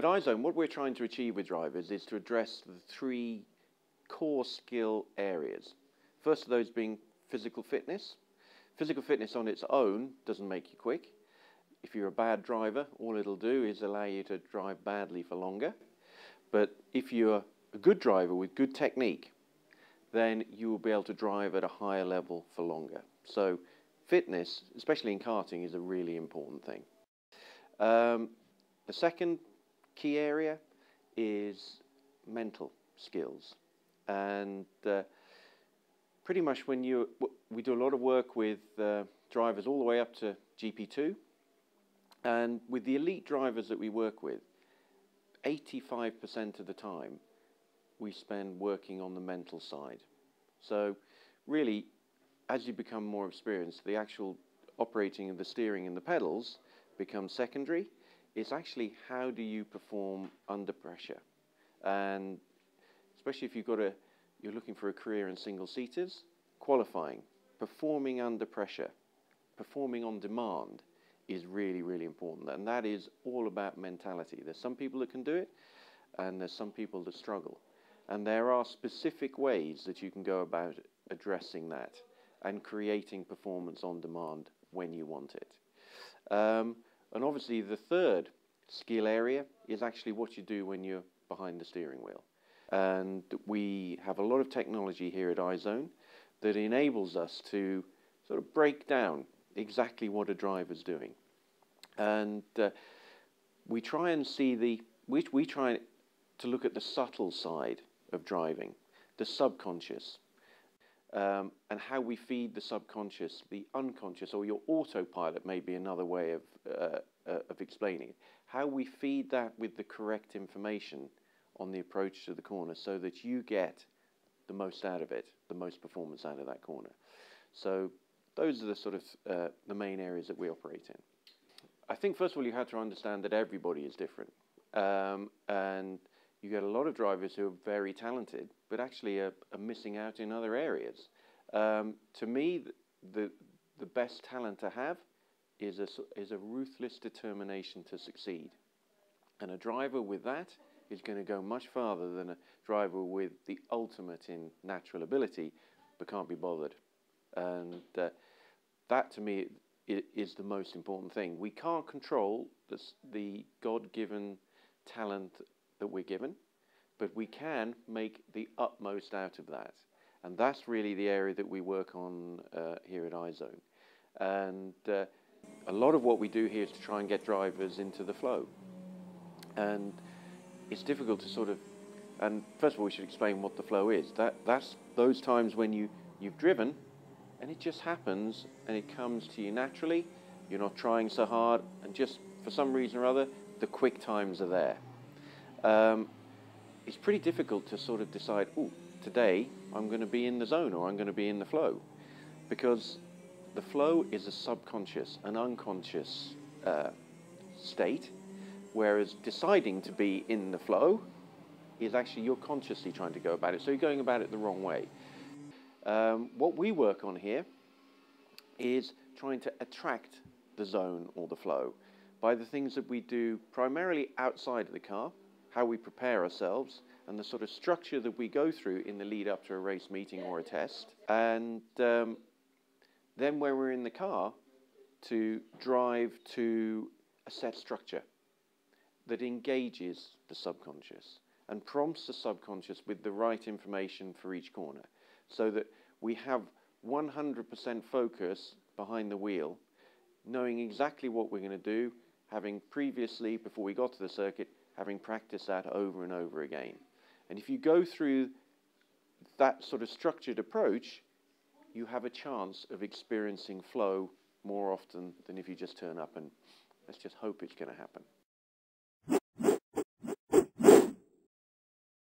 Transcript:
At iZone, what we're trying to achieve with drivers is to address the three core skill areas. First of those being physical fitness. Physical fitness on its own doesn't make you quick. If you're a bad driver, all it'll do is allow you to drive badly for longer. But if you're a good driver with good technique, then you will be able to drive at a higher level for longer. So fitness, especially in karting, is a really important thing. The second key area is mental skills. And pretty much we do a lot of work with drivers all the way up to GP2. And with the elite drivers that we work with, 85% of the time we spend working on the mental side. So really, as you become more experienced, the actual operating of the steering and the pedals becomes secondary. It's actually how do you perform under pressure. And especially if you're looking for a career in single-seaters, qualifying, performing under pressure, performing on demand is really, really important. And that is all about mentality. There's some people that can do it, and there's some people that struggle. And there are specific ways that you can go about addressing that and creating performance on demand when you want it. And obviously the third skill area is actually what you do when you're behind the steering wheel. And we have a lot of technology here at iZone that enables us to sort of break down exactly what a driver's doing. And we try and see we try to look at the subtle side of driving, the subconscious, and how we feed the subconscious, the unconscious, or your autopilot may be another way of explaining it. How we feed that with the correct information on the approach to the corner so that you get the most out of it, the most performance out of that corner. So those are the sort of the main areas that we operate in. I think first of all you have to understand that everybody is different, and you get a lot of drivers who are very talented but actually are missing out in other areas. To me, the best talent to have is a ruthless determination to succeed, and a driver with that is going to go much farther than a driver with the ultimate in natural ability but can't be bothered. And that to me is the most important thing. We can't control the God-given talent that we're given, but we can make the utmost out of that. And that's really the area that we work on here at iZone. And a lot of what we do here is to try and get drivers into the flow. And it's difficult to sort of, and first of all we should explain what the flow is. That's those times when you've driven and it just happens and it comes to you naturally. You're not trying so hard, and just for some reason or other the quick times are there. It's pretty difficult to sort of decide, oh, today I'm going to be in the zone or I'm going to be in the flow, because the flow is a subconscious, an unconscious state, whereas deciding to be in the flow is actually you're consciously trying to go about it, so you're going about it the wrong way. What we work on here is trying to attract the zone or the flow by the things that we do primarily outside of the car, how we prepare ourselves, and the sort of structure that we go through in the lead up to a race meeting or a test. And then when we're in the car, to drive to a set structure that engages the subconscious and prompts the subconscious with the right information for each corner, so that we have 100% focus behind the wheel, knowing exactly what we're going to do, having previously, before we got to the circuit, having practiced that over and over again. And if you go through that sort of structured approach, you have a chance of experiencing flow more often than if you just turn up and let's just hope it's going to happen.